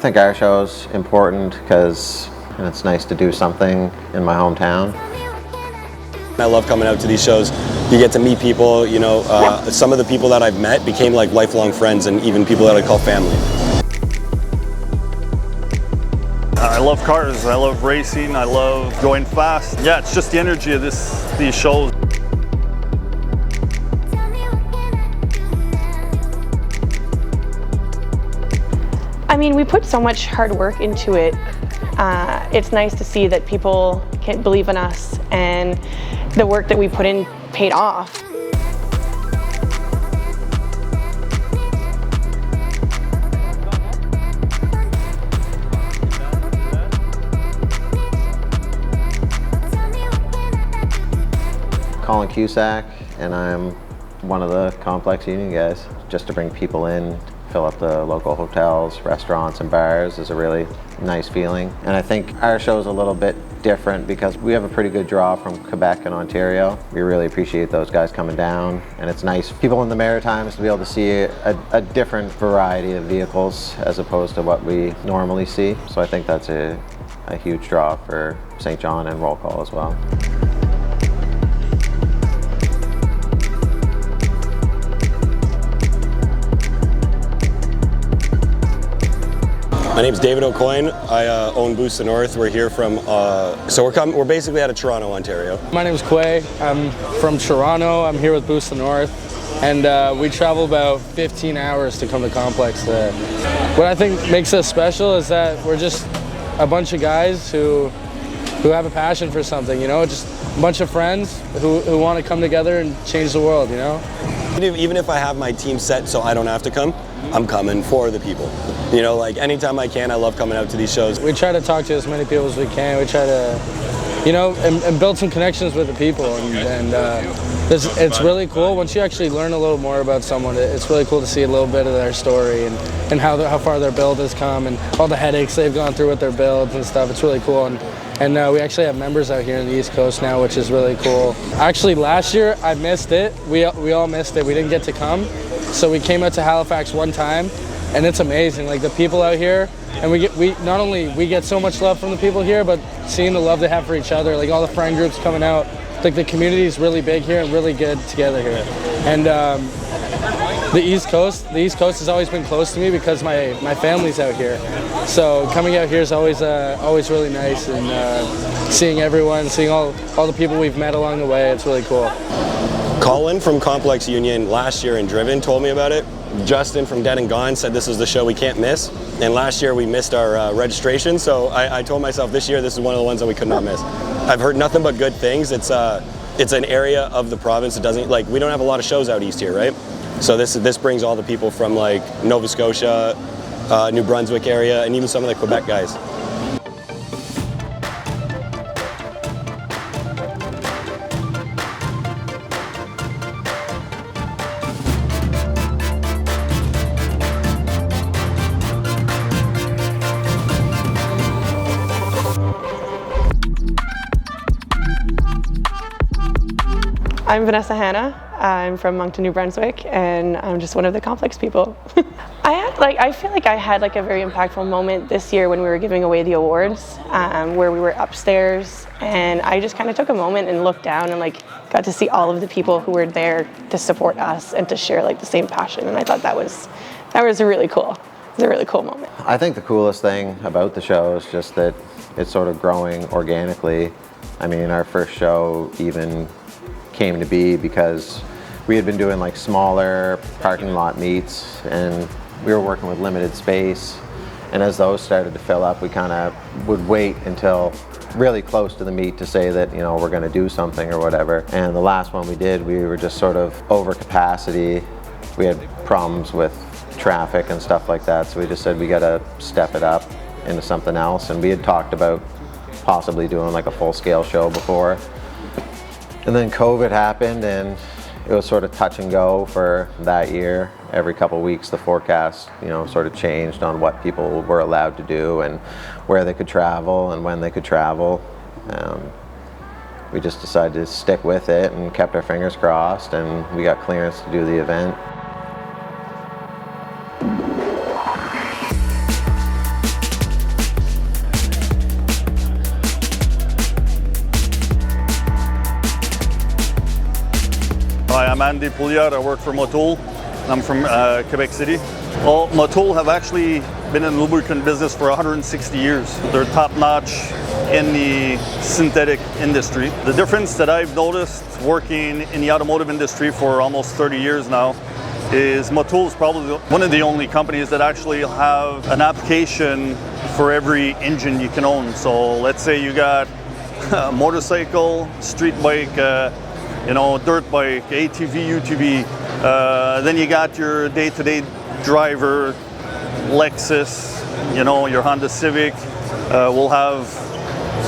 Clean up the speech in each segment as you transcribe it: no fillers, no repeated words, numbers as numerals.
think our show's important because it's nice to do something in my hometown. I love coming out to these shows. You get to meet people, you know, some of the people that I've met became like lifelong friends and even people that I call family. I love cars, I love racing, I love going fast. Yeah, it's just the energy of these shows. I mean, we put so much hard work into it. It's nice to see that people can believe in us and the work that we put in paid off. Colin Cusack, and I'm one of the Complex Union guys. Just to bring people in, fill up the local hotels, restaurants, and bars is a really nice feeling. And I think our show is a little bit different because we have a pretty good draw from Quebec and Ontario. We really appreciate those guys coming down, and it's nice for people in the Maritimes to be able to see a different variety of vehicles as opposed to what we normally see. So I think that's a huge draw for St. John and Roll Call as well. My name's David O'Coin. I own Boost the North. We're here from, so we're basically out of Toronto, Ontario. My name is Quay. I'm from Toronto. I'm here with Boost the North. And we travel about 15 hours to come to Complex today. What I think makes us special is that we're just a bunch of guys who have a passion for something, you know, just a bunch of friends who want to come together and change the world, you know. Even if I have my team set so I don't have to come, I'm coming for the people. You know, like anytime I can, I love coming out to these shows. We try to talk to as many people as we can. We try to, you know, and build some connections with the people. And it's really cool. Once you actually learn a little more about someone, it's really cool to see a little bit of their story and how far their build has come and all the headaches they've gone through with their builds and stuff. It's really cool. And we actually have members out here in the East Coast now, which is really cool. Actually, last year I missed it. We all missed it. We didn't get to come. So we came out to Halifax one time, and it's amazing. Like the people out here, and we not only get so much love from the people here, but seeing the love they have for each other. Like all the friend groups coming out. Like the community is really big here and really good together here. And the East Coast has always been close to me because my family's out here. So coming out here is always really nice, and seeing everyone, seeing all the people we've met along the way, it's really cool. Colin from Complex Union last year in Driven told me about it. Justin from Dead and Gone said this is the show we can't miss. And last year we missed our registration, so I told myself this year this is one of the ones that we could not miss. I've heard nothing but good things. It's an area of the province that doesn't, like, we don't have a lot of shows out east here, right? So this brings all the people from like Nova Scotia, New Brunswick area, and even some of the Quebec guys. I'm Vanessa Hanna. I'm from Moncton, New Brunswick, and I'm just one of the Complex people. I feel like I had like a very impactful moment this year when we were giving away the awards, where we were upstairs, and I just kind of took a moment and looked down and like got to see all of the people who were there to support us and to share like the same passion, and I thought that was really cool. It was a really cool moment. I think the coolest thing about the show is just that it's sort of growing organically. I mean, our first show even came to be because we had been doing like smaller parking lot meets, and we were working with limited space, and as those started to fill up, we kind of would wait until really close to the meet to say that, you know, we're going to do something or whatever. And the last one we did, we were just sort of over capacity. We had problems with traffic and stuff like that, so we just said we got to step it up into something else. And we had talked about possibly doing like a full-scale show before. And then COVID happened, and it was sort of touch and go for that year. Every couple of weeks the forecast, you know, sort of changed on what people were allowed to do and where they could travel and when they could travel. We just decided to stick with it and kept our fingers crossed, and we got clearance to do the event. I'm Andy Pouliot. I work for Motul. I'm from Quebec City. Well, Motul have actually been in the lubricant business for 160 years. They're top-notch in the synthetic industry. The difference that I've noticed working in the automotive industry for almost 30 years now is Motul is probably one of the only companies that actually have an application for every engine you can own. So let's say you got a motorcycle, street bike, dirt bike, ATV, UTV. Then you got your day-to-day driver, Lexus, your Honda Civic. Will have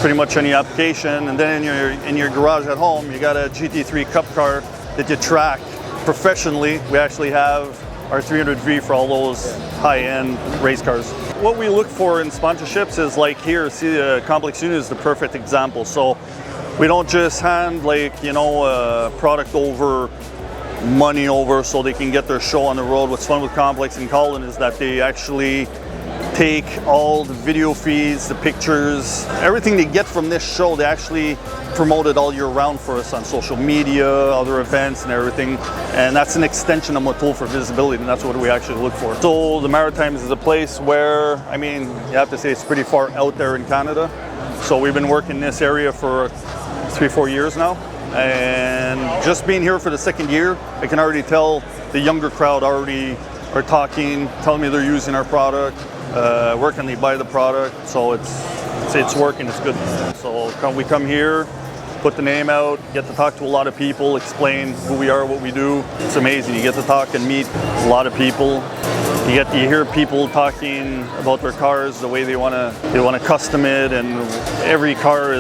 pretty much any application. And then in your garage at home, you got a GT3 Cup car that you track professionally. We actually have our 300V for all those high-end race cars. What we look for in sponsorships is like here, see, Complex Union is the perfect example. So we don't just hand product over, money over so they can get their show on the road. What's fun with Complex and Colin is that they actually take all the video feeds, the pictures, everything they get from this show, they actually promote it all year round for us on social media, other events and everything. And that's an extension of Motul for visibility, and that's what we actually look for. So the Maritimes is a place where, you have to say it's pretty far out there in Canada. So we've been working in this area for 3-4 years now. And just being here for the second year, I can already tell the younger crowd already are talking, telling me they're using our product, where can they buy the product. So it's working, it's good. So we come here, put the name out, get to talk to a lot of people, explain who we are, what we do. It's amazing. You get to talk and meet a lot of people. You hear people talking about their cars, the way they want to custom it, and every car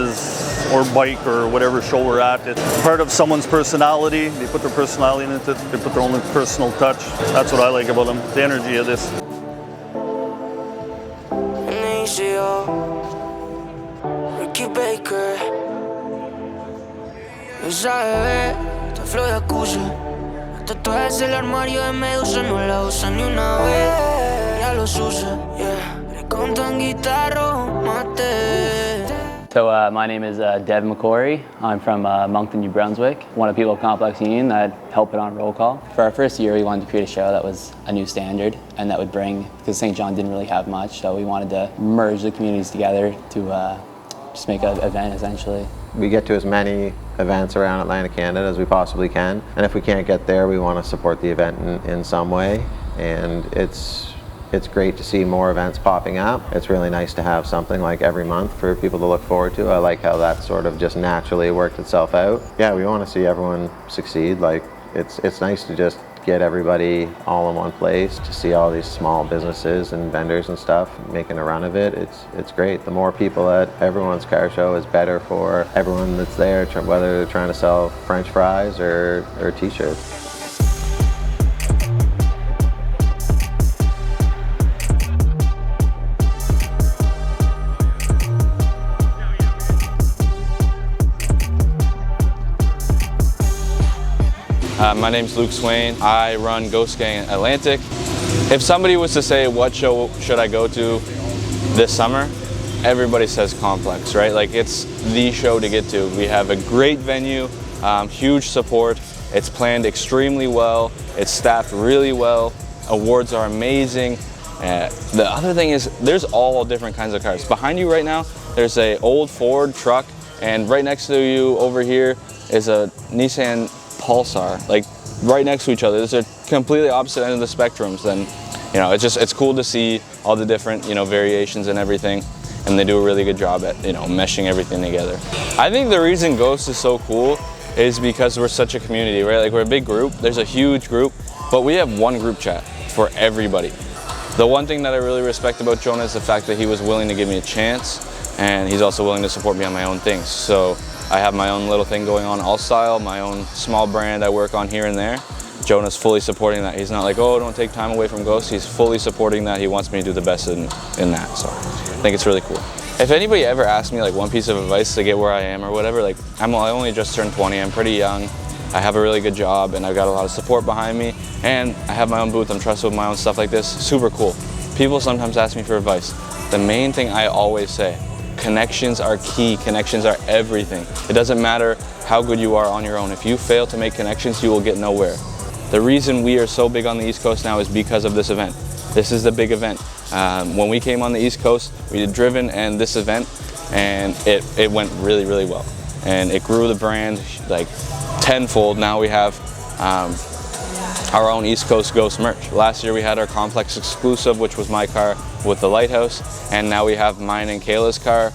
or bike or whatever show we're at, it's part of someone's personality. They put their personality in it, they put their own personal touch. That's what I like about them, the energy of this. Tatuajes del armario de Medusa no la usa ni una vez. Ya los usa, yeah. Con tan guitarra, mate. So my name is Dev McCory. I'm from Moncton, New Brunswick, one of the people of Complex Union that helped put on roll call. For our first year, we wanted to create a show that was a new standard and that would bring, because St. John didn't really have much, so we wanted to merge the communities together to just make an event essentially. We get to as many events around Atlantic Canada as we possibly can, and if we can't get there, we want to support the event in some way. And it's great to see more events popping up. It's really nice to have something like every month for people to look forward to. I like how that sort of just naturally worked itself out. Yeah, we want to see everyone succeed. Like it's nice to just get everybody all in one place, to see all these small businesses and vendors and stuff making a run of it. It's great. The more people at everyone's car show is better for everyone that's there, whether they're trying to sell French fries or t-shirts. My name's Luke Swain. I run Ghost Gang Atlantic. If somebody was to say, what show should I go to this summer? Everybody says Complex, right? Like, it's the show to get to. We have a great venue, huge support. It's planned extremely well. It's staffed really well. Awards are amazing. The other thing is there's all different kinds of cars. Behind you right now, there's an old Ford truck, and right next to you over here is a Nissan Pulsar, like right next to each other. Those are completely opposite end of the spectrums. And it's cool to see all the different variations and everything, and they do a really good job at meshing everything together. I think the reason Ghost is so cool is because we're such a community, right? Like, we're a big group. There's a huge group, but we have one group chat for everybody. The one thing that I really respect about Jonah is the fact that he was willing to give me a chance, and he's also willing to support me on my own things. So I have my own little thing going on, All Style, my own small brand I work on here and there. Jonah's fully supporting that. He's not like, oh, don't take time away from Ghost. He's fully supporting that. He wants me to do the best in that. So I think it's really cool. If anybody ever asks me like one piece of advice to get where I am or whatever, like I only just turned 20. I'm pretty young. I have a really good job, and I've got a lot of support behind me, and I have my own booth. I'm trusted with my own stuff like this. Super cool. People sometimes ask me for advice. The main thing I always say connections are key. Connections are everything. It doesn't matter how good you are on your own. If you fail to make connections, you will get nowhere. The reason we are so big on the East Coast now is because of this event. This is the big event. When we came on the East Coast, we did Driven and this event, and it went really, really well. And it grew the brand like tenfold. Now we have our own East Coast Ghost merch. Last year we had our Complex exclusive, which was my car with the Lighthouse, and now we have mine and Kayla's car.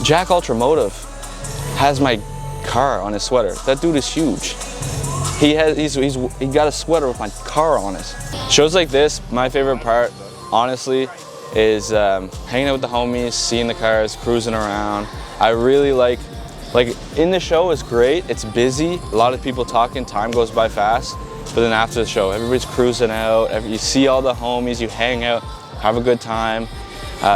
Jack Ultramotive has my car on his sweater. That dude is huge. He got a sweater with my car on it. Shows like this, my favorite part, honestly, is hanging out with the homies, seeing the cars, cruising around. I really like in the show is great, it's busy, a lot of people talking, time goes by fast, but then after the show, everybody's cruising out, you see all the homies, you hang out, have a good time.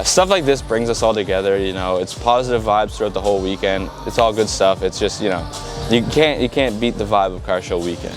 Stuff like this brings us all together, you know, it's positive vibes throughout the whole weekend, it's all good stuff, it's just, you know, you can't beat the vibe of Car Show Weekend.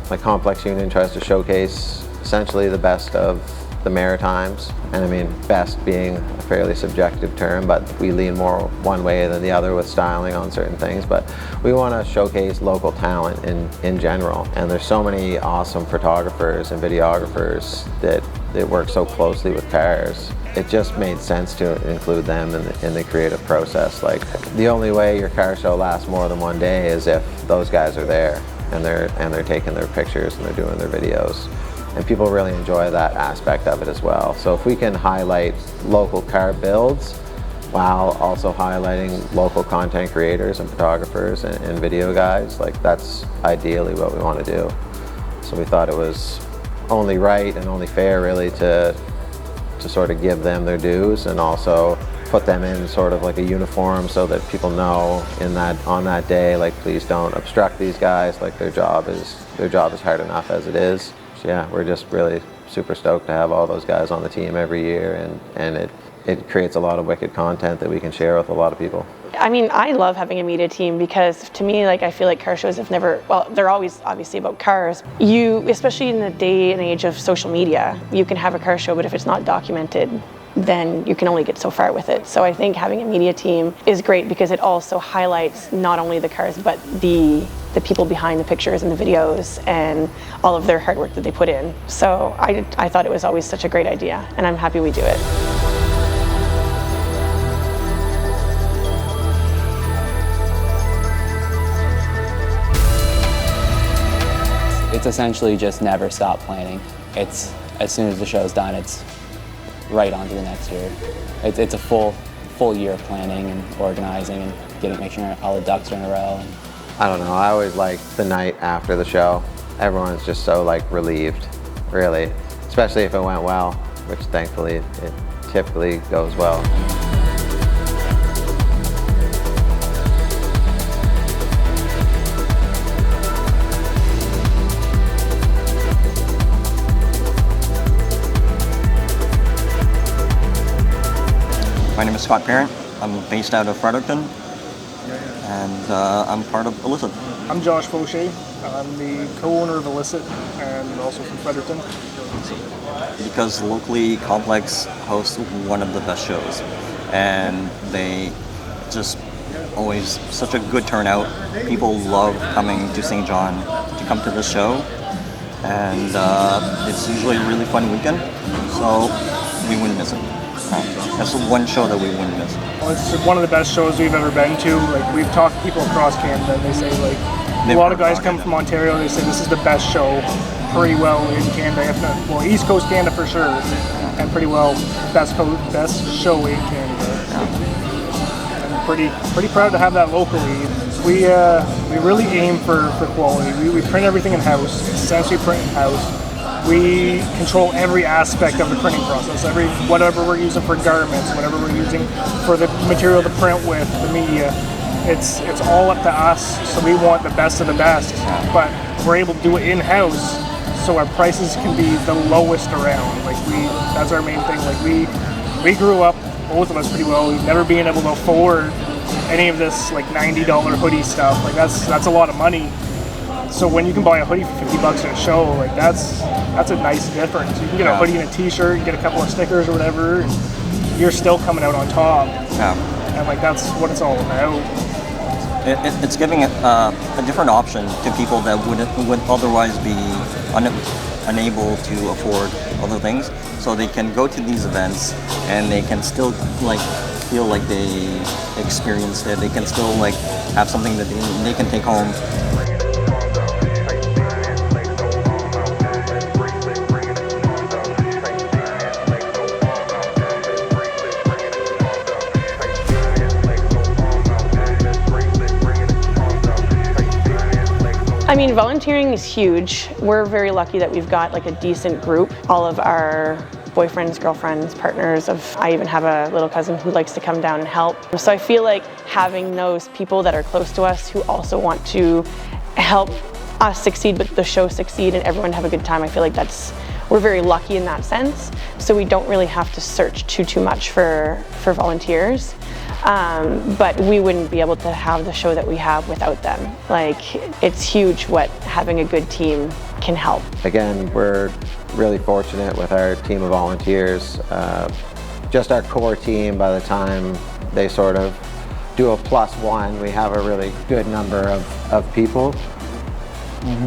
My Complex Union tries to showcase essentially the best of the Maritimes, and I mean best being a fairly subjective term, but we lean more one way than the other with styling on certain things, but we want to showcase local talent in general, and there's so many awesome photographers and videographers that work so closely with cars. It just made sense to include them in the creative process. Like, the only way your car show lasts more than one day is if those guys are there and they're taking their pictures and they're doing their videos. And people really enjoy that aspect of it as well. So if we can highlight local car builds while also highlighting local content creators and photographers and video guys, like, that's ideally what we want to do. So we thought it was only right and only fair really to sort of give them their dues and also put them in sort of like a uniform so that people know on that day, like, please don't obstruct these guys, like their job is hard enough as it is. So yeah, we're just really super stoked to have all those guys on the team every year, and it creates a lot of wicked content that we can share with a lot of people. I mean, I love having a media team because to me, like, I feel like car shows have never, well, they're always obviously about cars. Especially in the day and age of social media, you can have a car show, but if it's not documented, then you can only get so far with it. So I think having a media team is great because it also highlights not only the cars, but the people behind the pictures and the videos and all of their hard work that they put in. So I thought it was always such a great idea, and I'm happy we do it. It's essentially just never stop planning. It's, as soon as the show's done, it's right on to the next year. It's a full year of planning and organizing and making sure all the ducks are in a row. I don't know, I always like the night after the show. Everyone's just so, like, relieved, really, especially if it went well, which thankfully it typically goes well. My name is Scott Parent. I'm based out of Fredericton, and I'm part of Illicit. I'm Josh Fauché. I'm the co-owner of Illicit and also from Fredericton. Because locally, Complex hosts one of the best shows, and they just always such a good turnout. People love coming to St. John to come to the show, and it's usually a really fun weekend, so we wouldn't miss it. That's one show that we wouldn't miss. It's one of the best shows we've ever been to. Like, we've talked to people across Canada, and they say, like, a lot of guys come from Ontario, they say this is the best show pretty well in Canada, if not, well, East Coast Canada for sure, and pretty well best show in Canada. I'm pretty proud to have that locally. We really aim for quality. We print everything in-house, essentially print in-house. We control every aspect of the printing process. Whatever we're using for garments, whatever we're using for the material to print with, the media, it's all up to us. So we want the best of the best, but we're able to do it in-house, so our prices can be the lowest around. Like, that's our main thing. Like, we grew up, both of us, pretty well, never being able to afford any of this like $90 hoodie stuff. Like that's a lot of money. So when you can buy a hoodie for $50 at a show, like that's a nice difference. You can get a hoodie and a t-shirt, you get a couple of stickers or whatever, and you're still coming out on top. And like that's what it's all about. It's giving a different option to people that would otherwise be unable to afford other things. So they can go to these events and they can still like feel like they experienced it. They can still like have something that they can take home. I mean, volunteering is huge. We're very lucky that we've got like a decent group. All of our boyfriends, girlfriends, partners I even have a little cousin who likes to come down and help. So I feel like having those people that are close to us who also want to help us succeed, but the show succeed and everyone have a good time, I feel like we're very lucky in that sense. So we don't really have to search too much for volunteers. But we wouldn't be able to have the show that we have without them. Like, it's huge what having a good team can help. Again, we're really fortunate with our team of volunteers. Just our core team, by the time they sort of do a +1, we have a really good number of people.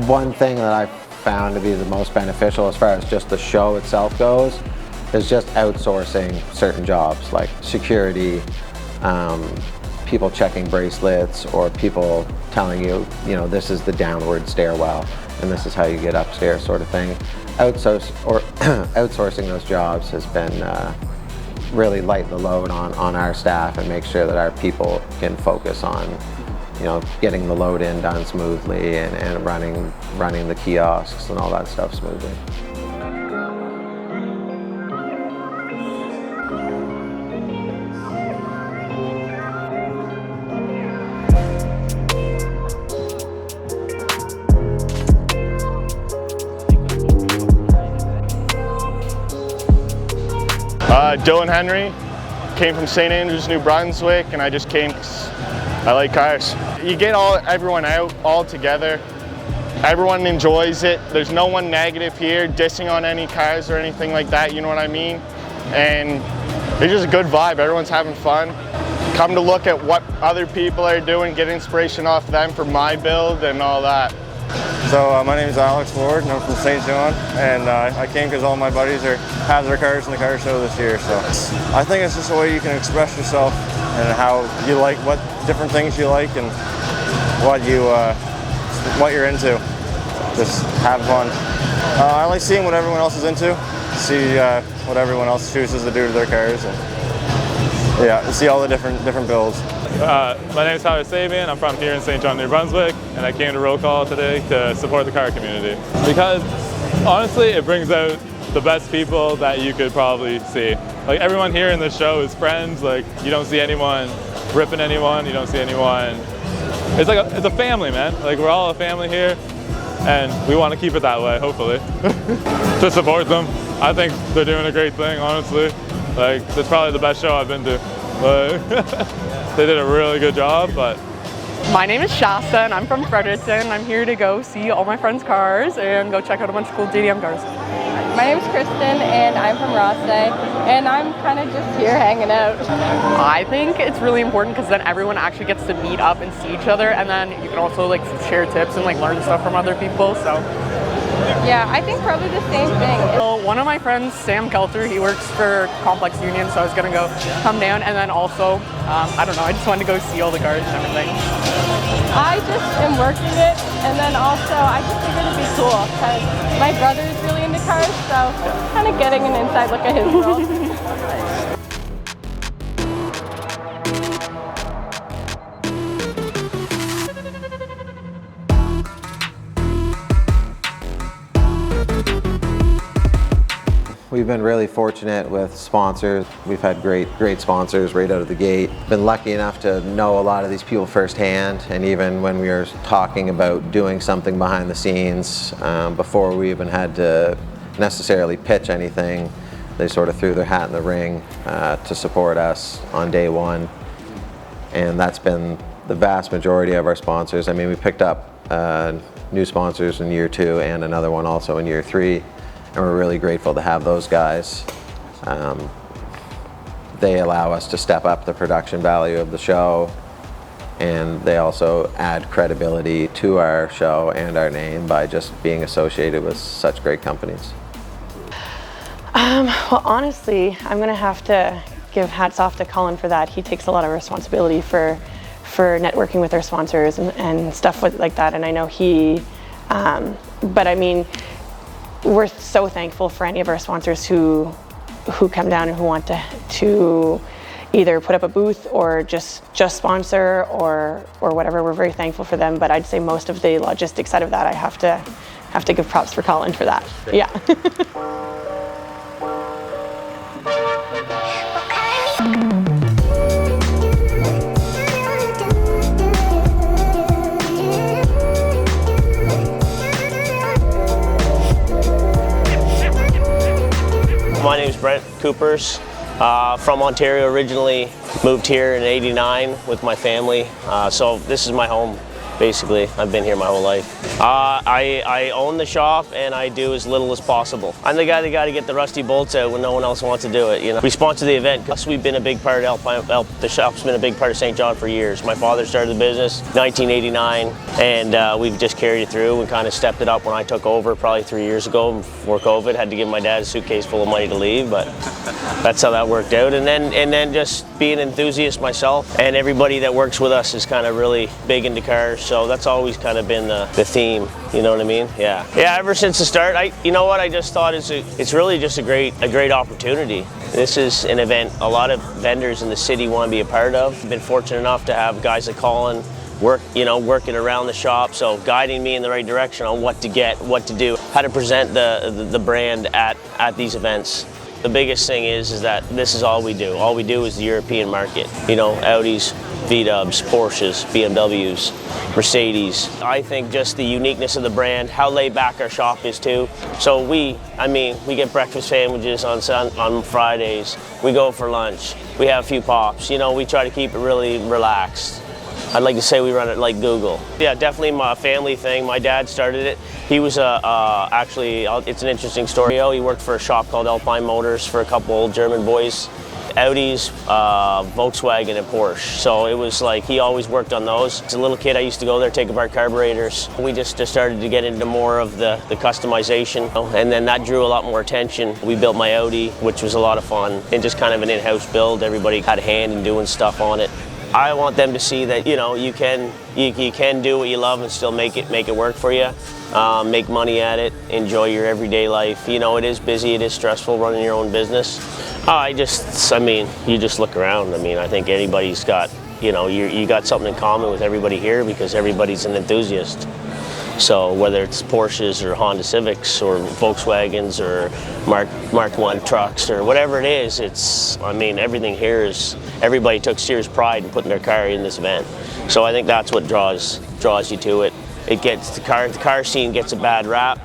One thing that I've found to be the most beneficial as far as just the show itself goes is just outsourcing certain jobs like security, people checking bracelets, or people telling you, this is the downward stairwell and this is how you get upstairs, sort of thing. Outsourcing those jobs has been really light the load on our staff and make sure that our people can focus on getting the load in done smoothly and running the kiosks and all that stuff smoothly. Dylan Henry, came from St. Andrews, New Brunswick, and I just came because I like cars. You get everyone out all together. Everyone enjoys it. There's no one negative here, dissing on any cars or anything like that, you know what I mean? And it's just a good vibe. Everyone's having fun. Come to look at what other people are doing, get inspiration off them for my build and all that. So my name is Alex Ward and I'm from St. John, and I came because all my buddies have their cars in the car show this year. So I think it's just a way you can express yourself and how you like, what different things you like and what you're into. Just have fun. I like seeing what everyone else is into, see what everyone else chooses to do to their cars, and see all the different builds. My name is Howard Sabian. I'm from here in St. John, New Brunswick, and I came to Roll Call today to support the car community. Because honestly, it brings out the best people that you could probably see. Like, everyone here in the show is friends. Like, you don't see anyone ripping anyone. You don't see anyone. It's like it's a family, man. Like, we're all a family here, and we want to keep it that way, hopefully. To support them. I think they're doing a great thing, honestly. Like, it's probably the best show I've been to. They did a really good job, but... My name is Shasta, and I'm from Fredericton. I'm here to go see all my friends' cars and go check out a bunch of cool DDM cars. My name is Kristen, and I'm from Rothsay, and I'm kind of just here hanging out. I think it's really important because then everyone actually gets to meet up and see each other, and then you can also like share tips and like learn stuff from other people. So yeah, I think probably the same thing. So one of my friends, Sam Kelter, he works for Complex Union, so I was gonna come down, and then also, I don't know, I just wanted to go see all the cars and everything. I just am working it, and then also I just figured it'd be cool because my brother is really into cars, so kind of getting an inside look at his world. We've been really fortunate with sponsors. We've had great sponsors right out of the gate. Been lucky enough to know a lot of these people firsthand, and even when we were talking about doing something behind the scenes, before we even had to necessarily pitch anything, they sort of threw their hat in the ring to support us on day one. and that's been the vast majority of our sponsors. I mean, we picked up new sponsors in year 2 and another one also in year 3, and we're really grateful to have those guys. They allow us to step up the production value of the show, and they also add credibility to our show and our name by just being associated with such great companies. Well, honestly, I'm going to have to give hats off to Colin for that. He takes a lot of responsibility for networking with our sponsors and stuff like that, and I know he, but I mean, we're so thankful for any of our sponsors who come down and who want to either put up a booth or just sponsor or whatever. We're very thankful for them, but I'd say most of the logistics side of that, I have to give props for Colin for that. Yeah. My name is Brent Coopers, from Ontario originally, moved here in '89 with my family, so this is my home basically. I've been here my whole life. I own the shop and I do as little as possible. I'm the guy that got to get the rusty bolts out when no one else wants to do it. You know, we sponsor the event because we've been a big part of the shop's been a big part of St. John for years. My father started the business 1989, and we've just carried it through and kind of stepped it up when I took over probably 3 years ago before COVID. Had to give my dad a suitcase full of money to leave, but that's how that worked out. And then just being an enthusiast myself, and everybody that works with us is kind of really big into cars. So that's always kind of been the theme, you know what I mean? Yeah. Yeah, ever since the start, you know what, I just thought it's really just a great opportunity. This is an event a lot of vendors in the city want to be a part of. I've been fortunate enough to have guys like Colin working around the shop, so guiding me in the right direction on what to get, what to do, how to present the brand at these events. The biggest thing is that this is all we do. All we do is the European market. You know, Audis, VWs, Porsches, BMWs, Mercedes. I think just the uniqueness of the brand, how laid back our shop is too. So we get breakfast sandwiches on Fridays. We go for lunch. We have a few pops. You know, we try to keep it really relaxed. I'd like to say we run it like Google. Yeah, definitely my family thing. My dad started it. He was actually, it's an interesting story. He worked for a shop called Alpine Motors for a couple old German boys. Audis, Volkswagen, and Porsche. So it was like he always worked on those. As a little kid, I used to go there, take apart carburetors. We just started to get into more of the customization, and then that drew a lot more attention. We built my Audi, which was a lot of fun, and just kind of an in-house build. Everybody had a hand in doing stuff on it. I want them to see that, you know, you can do what you love and still make it work for you. Make money at it, enjoy your everyday life. You know, it is busy, it is stressful running your own business. I mean, you just look around. I mean, I think anybody's got, you know, you got something in common with everybody here because everybody's an enthusiast. So whether it's Porsches or Honda Civics or Volkswagens or Mark 1 trucks or whatever it is, I mean, everything here is, everybody took serious pride in putting their car in this event. So I think that's what draws you to it. It gets the car scene gets a bad rap,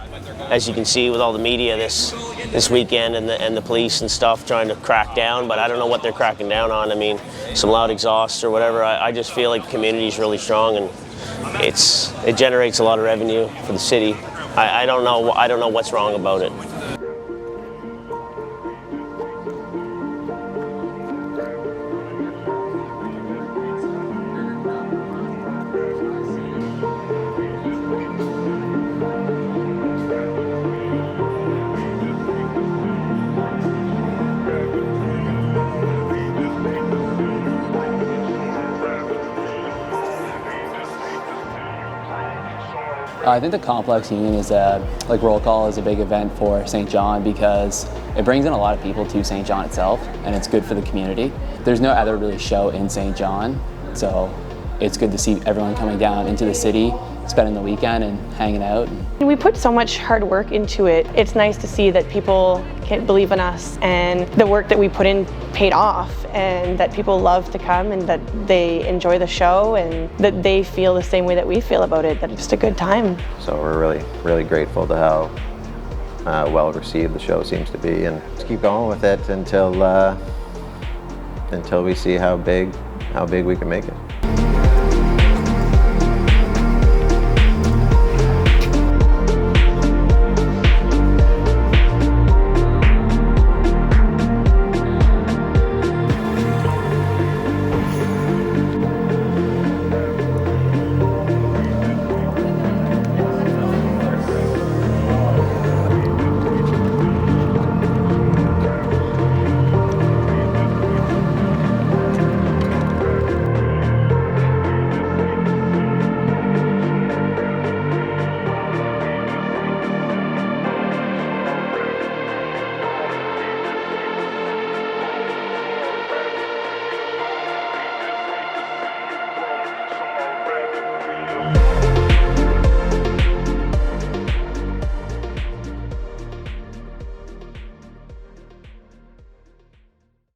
as you can see with all the media this weekend and the police and stuff trying to crack down, but I don't know what they're cracking down on. I mean, some loud exhausts or whatever. I just feel like the community is really strong, and it generates a lot of revenue for the city. I don't know what's wrong about it. I think the Complex Union is like roll call is a big event for St. John because it brings in a lot of people to St. John itself, and it's good for the community. There's no other really show in St. John, so it's good to see everyone coming down into the city, spending the weekend and hanging out. We put so much hard work into it. It's nice to see that people can believe in us and the work that we put in paid off, and that people love to come and that they enjoy the show and that they feel the same way that we feel about it, that it's just a good time. So we're really, really grateful to how well received the show seems to be, and just keep going with it until we see how big how big we can make it.